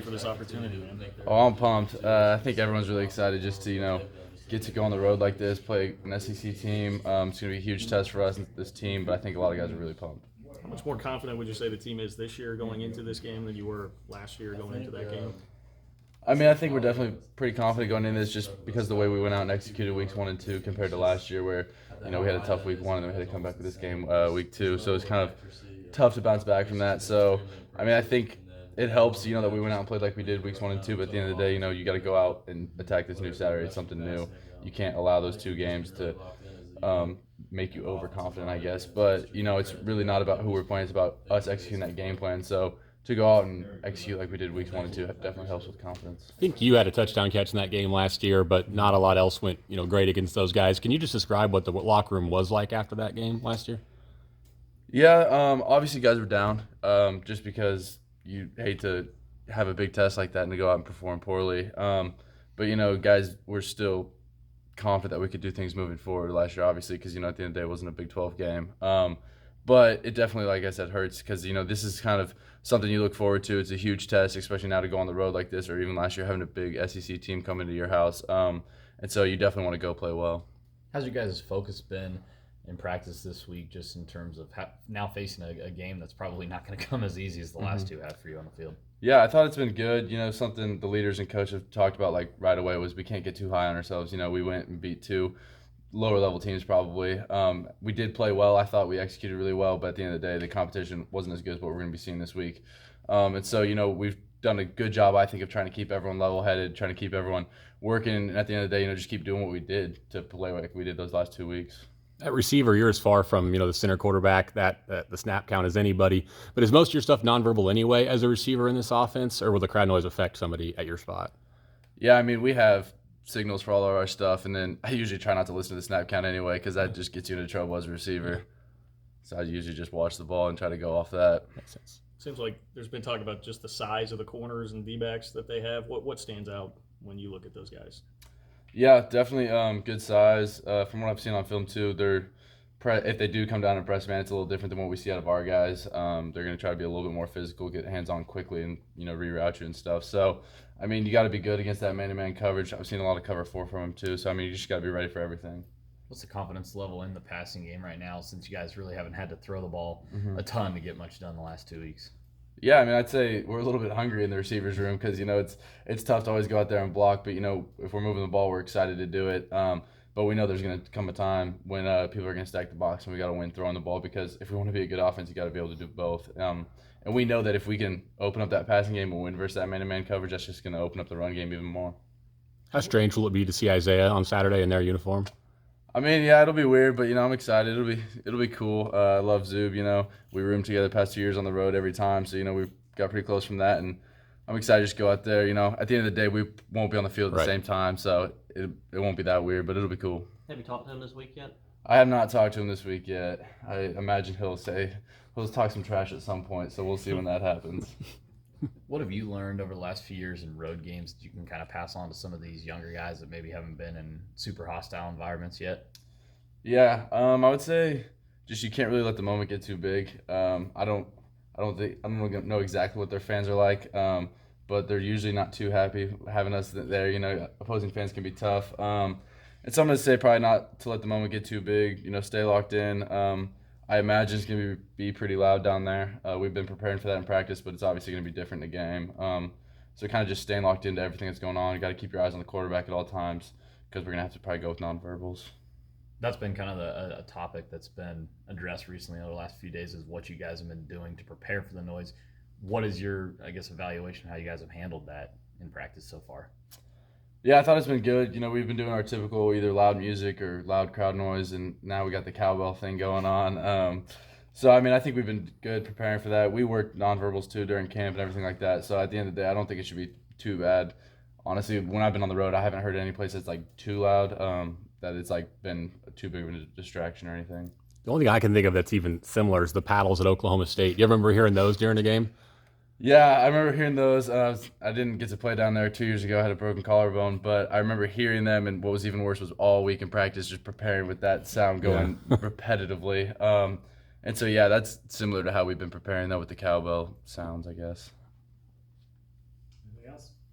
for this opportunity, man? Oh, I'm pumped. I think everyone's really excited just to, get to go on the road like this, play an SEC team. It's going to be a huge test for us and this team, but I think a lot of guys are really pumped. How much more confident would you say the team is this year going into this game than you were last year going into that game? I mean, I think we're definitely pretty confident going into this just because of the way we went out and executed weeks 1 and 2 compared to last year where, we had a tough week 1 and then we had to come back with this game week 2. So it's kind of tough to bounce back from that. So, I mean, I think it helps, that we went out and played like we did weeks 1 and 2. But at the end of the day, you got to go out and attack this new Saturday. It's something new. You can't allow those 2 games to make you overconfident, I guess. But, it's really not about who we're playing. It's about us executing that game plan. So to go out and execute like we did weeks 1 and 2 definitely helps with confidence. I think you had a touchdown catch in that game last year, but not a lot else went, great against those guys. Can you just describe what the locker room was like after that game last year? Yeah, obviously guys were down just because you hate to have a big test like that and to go out and perform poorly. But, guys were still confident that we could do things moving forward last year, obviously, because, at the end of the day, it wasn't a Big 12 game. But it definitely, like I said, hurts because, this is kind of something you look forward to. It's a huge test, especially now to go on the road like this, or even last year having a big SEC team come into your house. And so you definitely want to go play well. How's your guys' focus been in practice this week, just in terms of now facing a game that's probably not going to come as easy as the last 2 have for you on the field? Yeah, I thought it's been good. Something the leaders and coach have talked about like right away was we can't get too high on ourselves. We went and beat 2 lower level teams probably. We did play well. I thought we executed really well, but at the end of the day, the competition wasn't as good as what we're going to be seeing this week. And so, we've done a good job, I think, of trying to keep everyone level-headed, trying to keep everyone working, and at the end of the day, just keep doing what we did to play like we did those last 2 weeks. At receiver, you're as far from the center quarterback that the snap count as anybody. But is most of your stuff nonverbal anyway as a receiver in this offense, or will the crowd noise affect somebody at your spot? Yeah, I mean we have signals for all of our stuff, and then I usually try not to listen to the snap count anyway because that just gets you into trouble as a receiver. So I usually just watch the ball and try to go off that. Makes sense. Seems like there's been talk about just the size of the corners and D-backs that they have. What stands out when you look at those guys? Yeah, definitely good size. From what I've seen on film too, if they do come down and press man, it's a little different than what we see out of our guys. They're going to try to be a little bit more physical, get hands on quickly, and reroute you and stuff. So, I mean, you got to be good against that man-to-man coverage. I've seen a lot of cover 4 from him too. So, I mean, you just got to be ready for everything. What's the confidence level in the passing game right now, since you guys really haven't had to throw the ball a ton to get much done the last 2 weeks? Yeah, I mean, I'd say we're a little bit hungry in the receivers room because, it's tough to always go out there and block. But, if we're moving the ball, we're excited to do it. But we know there's going to come a time when people are going to stack the box and we got to win throwing the ball because if we want to be a good offense, you got to be able to do both. And we know that if we can open up that passing game and win versus that man-to-man coverage, that's just going to open up the run game even more. How strange will it be to see Isaiah on Saturday in their uniform? I mean, yeah, it'll be weird, but I'm excited. It'll be cool. I love Zub. We roomed together the past 2 years on the road every time, so we got pretty close from that, and I'm excited to just go out there. At the end of the day, we won't be on the field at the same time, so it won't be that weird, but it'll be cool. Have you talked to him this week yet? I have not talked to him this week yet. I imagine he'll talk some trash at some point, so we'll see when that happens. What have you learned over the last few years in road games that you can kind of pass on to some of these younger guys that maybe haven't been in super hostile environments yet? Yeah, I would say just you can't really let the moment get too big. I don't know exactly what their fans are like, but they're usually not too happy having us there. Opposing fans can be tough. And so I'm going to say probably not to let the moment get too big. Stay locked in. I imagine it's going to be pretty loud down there. We've been preparing for that in practice, but it's obviously going to be different in the game. So kind of just staying locked into everything that's going on. You got to keep your eyes on the quarterback at all times because we're going to have to probably go with nonverbals. That's been kind of a topic that's been addressed recently over the last few days, is what you guys have been doing to prepare for the noise. What is your, evaluation of how you guys have handled that in practice so far? Yeah, I thought it's been good. We've been doing our typical either loud music or loud crowd noise, and now we got the cowbell thing going on. So, I think we've been good preparing for that. We worked nonverbals too during camp and everything like that. So at the end of the day, I don't think it should be too bad. Honestly, when I've been on the road, I haven't heard any place that's too loud. That it's been too big of a distraction or anything. The only thing I can think of that's even similar is the paddles at Oklahoma State. You ever remember hearing those during the game? Yeah, I remember hearing those. I didn't get to play down there 2 years ago. I had a broken collarbone, but I remember hearing them, and what was even worse was all week in practice just preparing with that sound going repetitively. And so, yeah, that's similar to how we've been preparing, though, with the cowbell sounds, I guess. else?